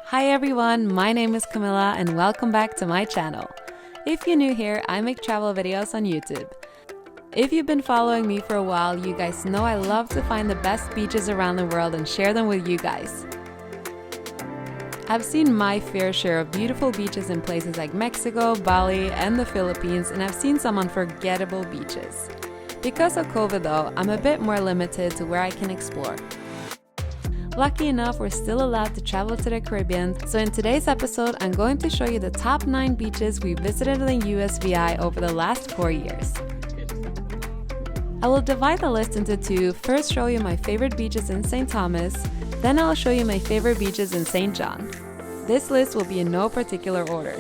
Hi everyone, my name is Camilla and welcome back to my channel. If you're new here, I make travel videos on YouTube. If you've been following me for a while, you guys know I love to find the best beaches around the world and share them with you guys. I've seen my fair share of beautiful beaches in places like Mexico, Bali, and the Philippines, and I've seen some unforgettable beaches. Because of COVID though, I'm a bit more limited to where I can explore. Lucky enough, we're still allowed to travel to the Caribbean, so in today's episode, I'm going to show you the top 9 beaches we visited in USVI over the last 4 years. I will divide the list into two, first show you my favorite beaches in St. Thomas, then I'll show you my favorite beaches in St. John. This list will be in no particular order.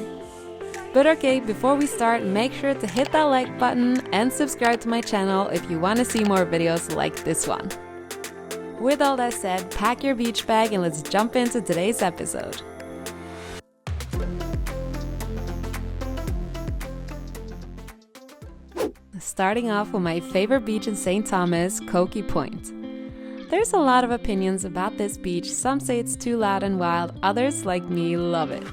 But okay, before we start, make sure to hit that like button and subscribe to my channel if you want to see more videos like this one. With all that said, pack your beach bag and let's jump into today's episode. Starting off with my favorite beach in St. Thomas, Coki Point. There's a lot of opinions about this beach. Some say it's too loud and wild, others like me love it.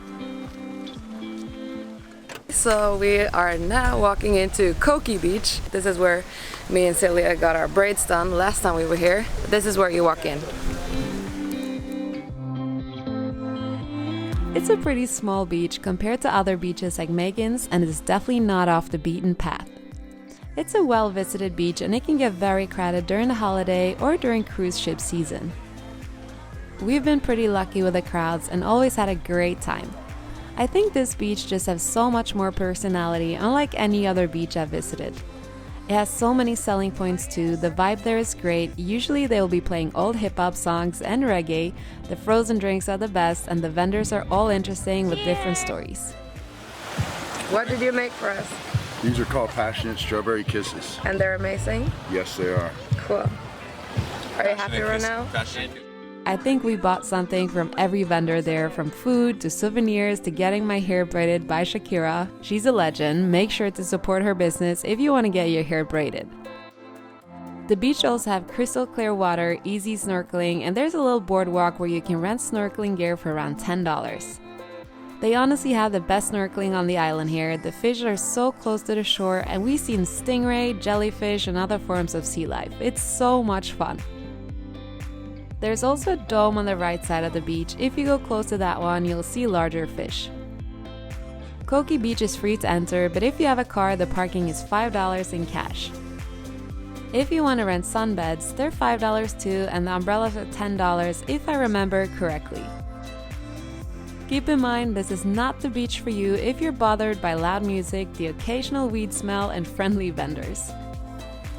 So we are now walking into Coki Beach. This is where me and Celia got our braids done last time we were here. This is where you walk in. It's a pretty small beach compared to other beaches like Magens, and it's definitely not off the beaten path. It's a well-visited beach and it can get very crowded during the holiday or during cruise ship season. We've been pretty lucky with the crowds and always had a great time. I think this beach just has so much more personality, unlike any other beach I've visited. It has so many selling points too, the vibe there is great, usually they will be playing old hip-hop songs and reggae, the frozen drinks are the best, and the vendors are all interesting with different stories. What did you make for us? These are called Passionate Strawberry Kisses. And they're amazing? Yes, they are. Cool. Are you happy right now? I think we bought something from every vendor there, from food to souvenirs to getting my hair braided by Shakira. She's a legend. Make sure to support her business if you want to get your hair braided. The beach also have crystal clear water, easy snorkeling, and there's a little boardwalk where you can rent snorkeling gear for around $10. They honestly have the best snorkeling on the island here. The fish are so close to the shore and we've seen stingray, jellyfish, and other forms of sea life. It's so much fun. There's also a dome on the right side of the beach. If you go close to that one, you'll see larger fish. Coki Beach is free to enter, but if you have a car, the parking is $5 in cash. If you want to rent sunbeds, they're $5 too, and the umbrellas are $10 if I remember correctly. Keep in mind, this is not the beach for you if you're bothered by loud music, the occasional weed smell, and friendly vendors.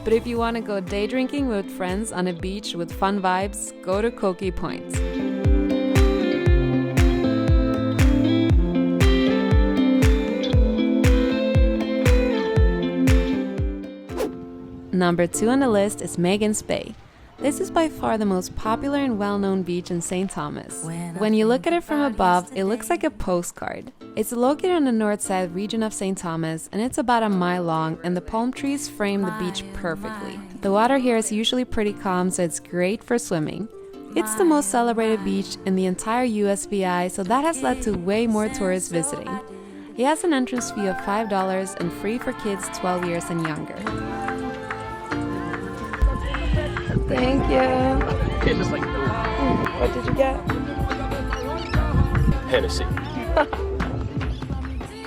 But if you want to go day drinking with friends on a beach with fun vibes, go to Coki Point. Number 2 on the list is Magens Bay. This is by far the most popular and well-known beach in St. Thomas. When you look at it from above, it looks like a postcard. It's located on the north side region of St. Thomas, and it's about a mile long, and the palm trees frame the beach perfectly. The water here is usually pretty calm, so it's great for swimming. It's the most celebrated beach in the entire USVI, so that has led to way more tourists visiting. It has an entrance fee of $5 and free for kids 12 years and younger. Thank you. Just like What did you get? Hennessy.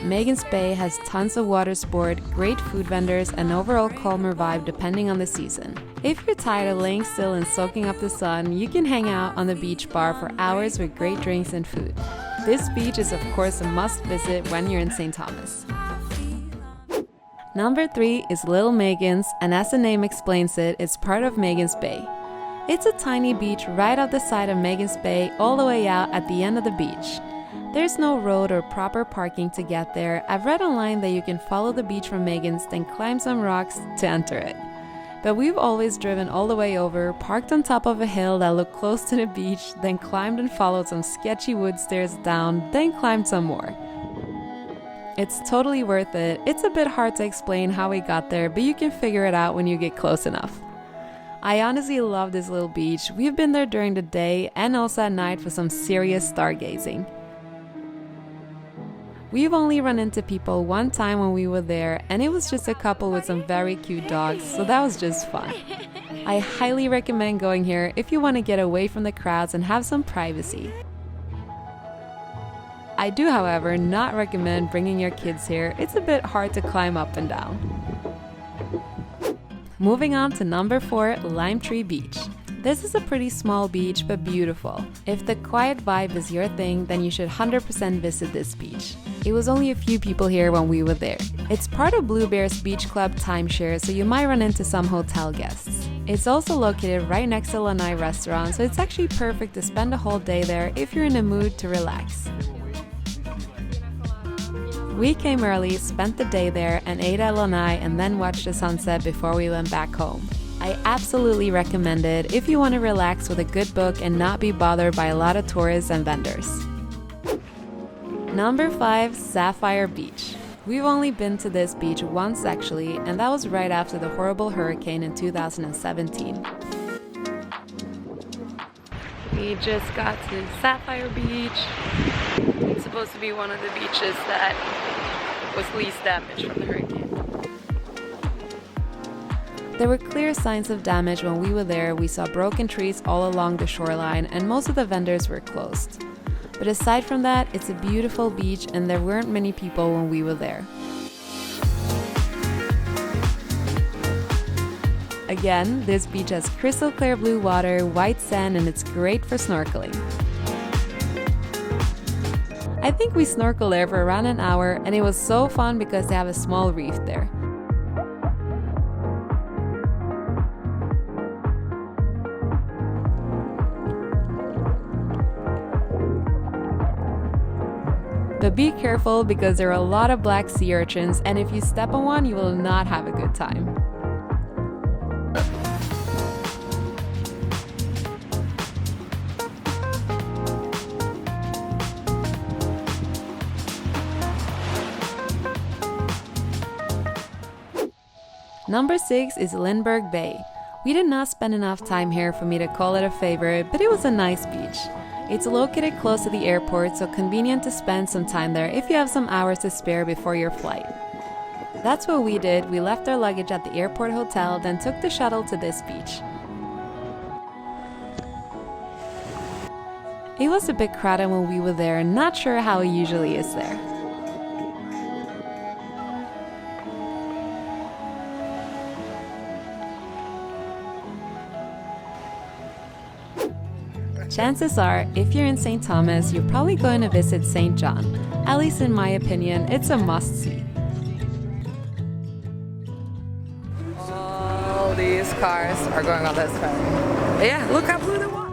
Magens Bay has tons of water sport, great food vendors, and overall calmer vibe depending on the season. If you're tired of laying still and soaking up the sun, you can hang out on the beach bar for hours with great drinks and food. This beach is of course a must visit when you're in St. Thomas. Number 3 is Little Magens, and as the name explains it, it's part of Magens Bay. It's a tiny beach right off the side of Magens Bay all the way out at the end of the beach. There's no road or proper parking to get there. I've read online that you can follow the beach from Magens, then climb some rocks to enter it. But we've always driven all the way over, parked on top of a hill that looked close to the beach, then climbed and followed some sketchy wood stairs down, then climbed some more. It's totally worth it. It's a bit hard to explain how we got there, but you can figure it out when you get close enough. I honestly love this little beach. We've been there during the day and also at night for some serious stargazing. We've only run into people one time when we were there, and it was just a couple with some very cute dogs, so that was just fun. I highly recommend going here if you want to get away from the crowds and have some privacy. I do, however, not recommend bringing your kids here. It's a bit hard to climb up and down. Moving on to number 4, Limetree Beach. This is a pretty small beach, but beautiful. If the quiet vibe is your thing, then you should 100% visit this beach. It was only a few people here when we were there. It's part of Blue Bear's Beach Club timeshare, so you might run into some hotel guests. It's also located right next to Lanai restaurant, so it's actually perfect to spend a whole day there if you're in the mood to relax. We came early, spent the day there, and ate at Lanai and then watched the sunset before we went back home. I absolutely recommend it if you want to relax with a good book and not be bothered by a lot of tourists and vendors. Number 5, Saphire Beach. We've only been to this beach once actually, and that was right after the horrible hurricane in 2017. We just got to Saphire Beach. It's supposed to be one of the beaches that was least damaged from the hurricane. There were clear signs of damage when we were there. We saw broken trees all along the shoreline and most of the vendors were closed. But aside from that, it's a beautiful beach and there weren't many people when we were there. Again, this beach has crystal clear blue water, white sand, and it's great for snorkeling. I think we snorkeled there for around an hour and it was so fun because they have a small reef there. But be careful because there are a lot of black sea urchins and if you step on one, you will not have a good time. Number 6 is Lindbergh Bay. We did not spend enough time here for me to call it a favorite, but it was a nice beach. It's located close to the airport, so convenient to spend some time there if you have some hours to spare before your flight. That's what we did. We left our luggage at the airport hotel, then took the shuttle to this beach. It was a bit crowded when we were there, not sure how it usually is there. Chances are, if you're in St. Thomas, you're probably going to visit St. John. At least in my opinion, it's a must-see. All these cars are going on this way. Yeah, look how blue the water.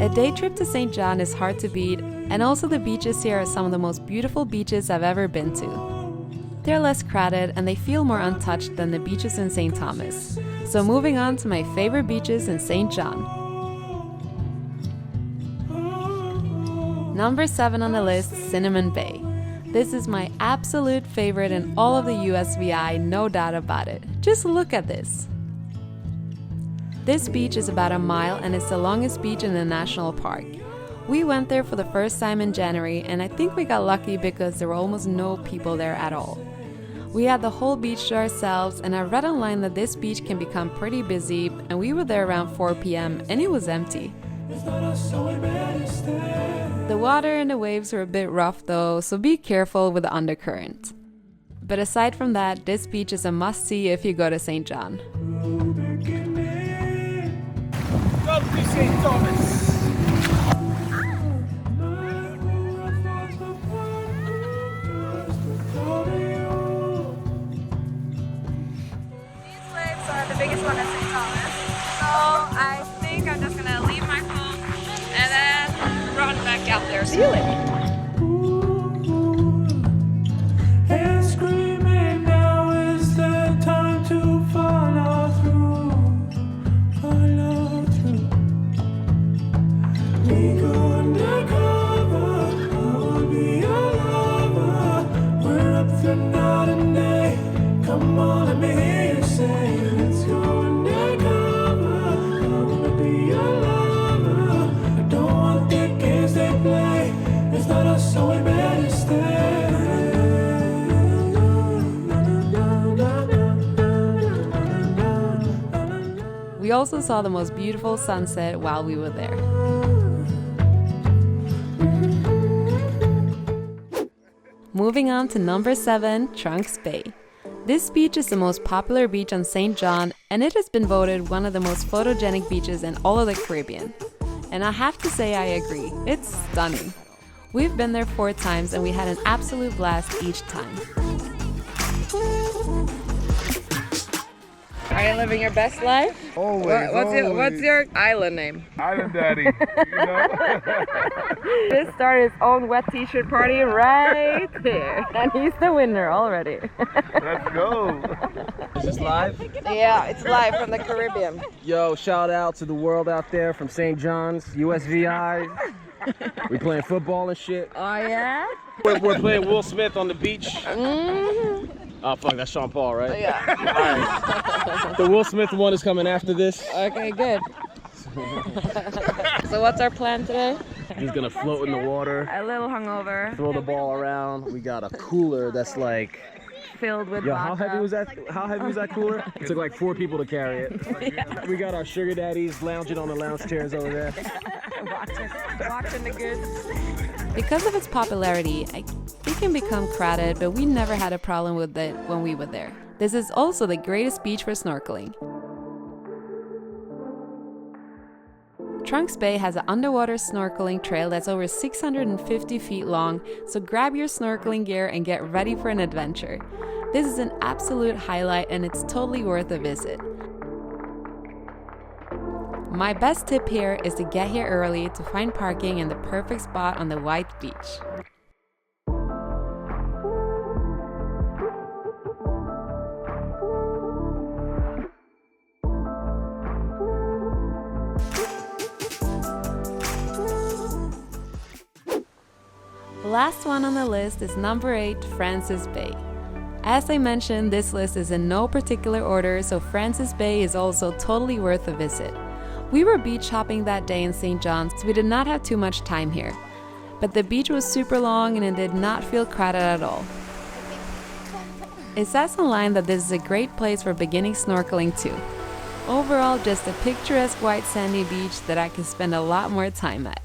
A day trip to St. John is hard to beat, and also the beaches here are some of the most beautiful beaches I've ever been to. They're less crowded and they feel more untouched than the beaches in St. Thomas. So moving on to my favorite beaches in St. John. Number 7 on the list, Cinnamon Bay. This is my absolute favorite in all of the USVI, no doubt about it. Just look at this. This beach is about a mile and it's the longest beach in the national park. We went there for the first time in January and I think we got lucky because there were almost no people there at all. We had the whole beach to ourselves and I read online that this beach can become pretty busy and we were there around 4 p.m. and it was empty. The water and the waves were a bit rough though, so be careful with the undercurrent. But aside from that, this beach is a must-see if you go to St. John. Welcome to St. Thomas. Biggest one at St. Thomas. So I think I'm just gonna leave my phone and then run back out there. See you later. And screaming now is the time to follow through. We go undercover, I will be your lover. We're up the night. We also saw the most beautiful sunset while we were there. Moving on to number 7, Trunks Bay. This beach is the most popular beach on St. John, and it has been voted one of the most photogenic beaches in all of the Caribbean. And I have to say I agree, it's stunning. We've been there 4 times and we had an absolute blast each time. Are you living your best life? Always. What's your island name? Island Daddy? You know? Just started his own wet t-shirt party right there. And he's the winner already. Let's go. Is this live? Yeah, it's live from the Caribbean. Yo, shout out to the world out there from St. John's, USVI. We playing football and shit. Oh yeah? We're playing Will Smith on the beach. Oh fuck, that's Sean Paul, right? Yeah. Alright. The Will Smith one is coming after this. Okay, good. So what's our plan today? Just gonna float in the water, A little hungover, throw the ball around. We got a cooler that's like, filled with yo, vodka. how heavy was that cooler? It took like 4 people to carry it. We got our sugar daddies lounging on the lounge chairs over there. Watching the goods. Because of its popularity, it can become crowded, but we never had a problem with it when we were there. This is also the greatest beach for snorkeling. Trunks Bay has an underwater snorkeling trail that's over 650 feet long, so grab your snorkeling gear and get ready for an adventure. This is an absolute highlight and it's totally worth a visit. My best tip here is to get here early to find parking in the perfect spot on the white beach. The last one on the list is number 8, Francis Bay. As I mentioned, this list is in no particular order, so Francis Bay is also totally worth a visit. We were beach hopping that day in St. John's, so we did not have too much time here. But the beach was super long and it did not feel crowded at all. It says online that this is a great place for beginning snorkeling too. Overall, just a picturesque white sandy beach that I can spend a lot more time at.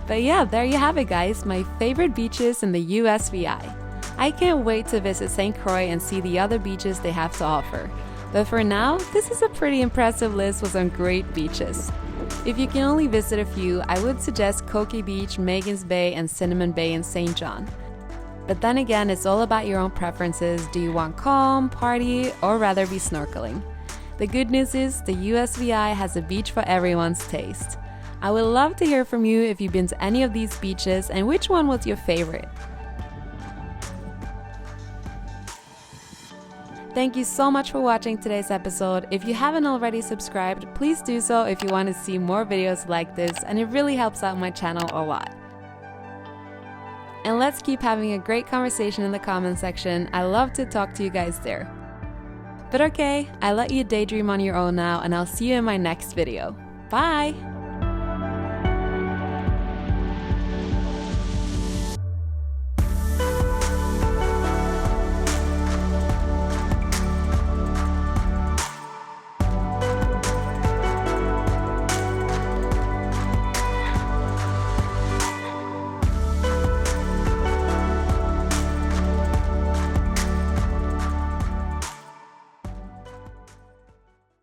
But yeah, there you have it guys, my favorite beaches in the USVI. I can't wait to visit St. Croix and see the other beaches they have to offer. But for now, this is a pretty impressive list with some great beaches. If you can only visit a few, I would suggest Coki Beach, Magens Bay, and Cinnamon Bay in St. John. But then again, it's all about your own preferences. Do you want calm, party, or rather be snorkeling? The good news is the USVI has a beach for everyone's taste. I would love to hear from you if you've been to any of these beaches and which one was your favorite. Thank you so much for watching today's episode. If you haven't already subscribed, please do so if you want to see more videos like this, and it really helps out my channel a lot. And let's keep having a great conversation in the comment section. I love to talk to you guys there. But okay, I let you daydream on your own now, and I'll see you in my next video. Bye!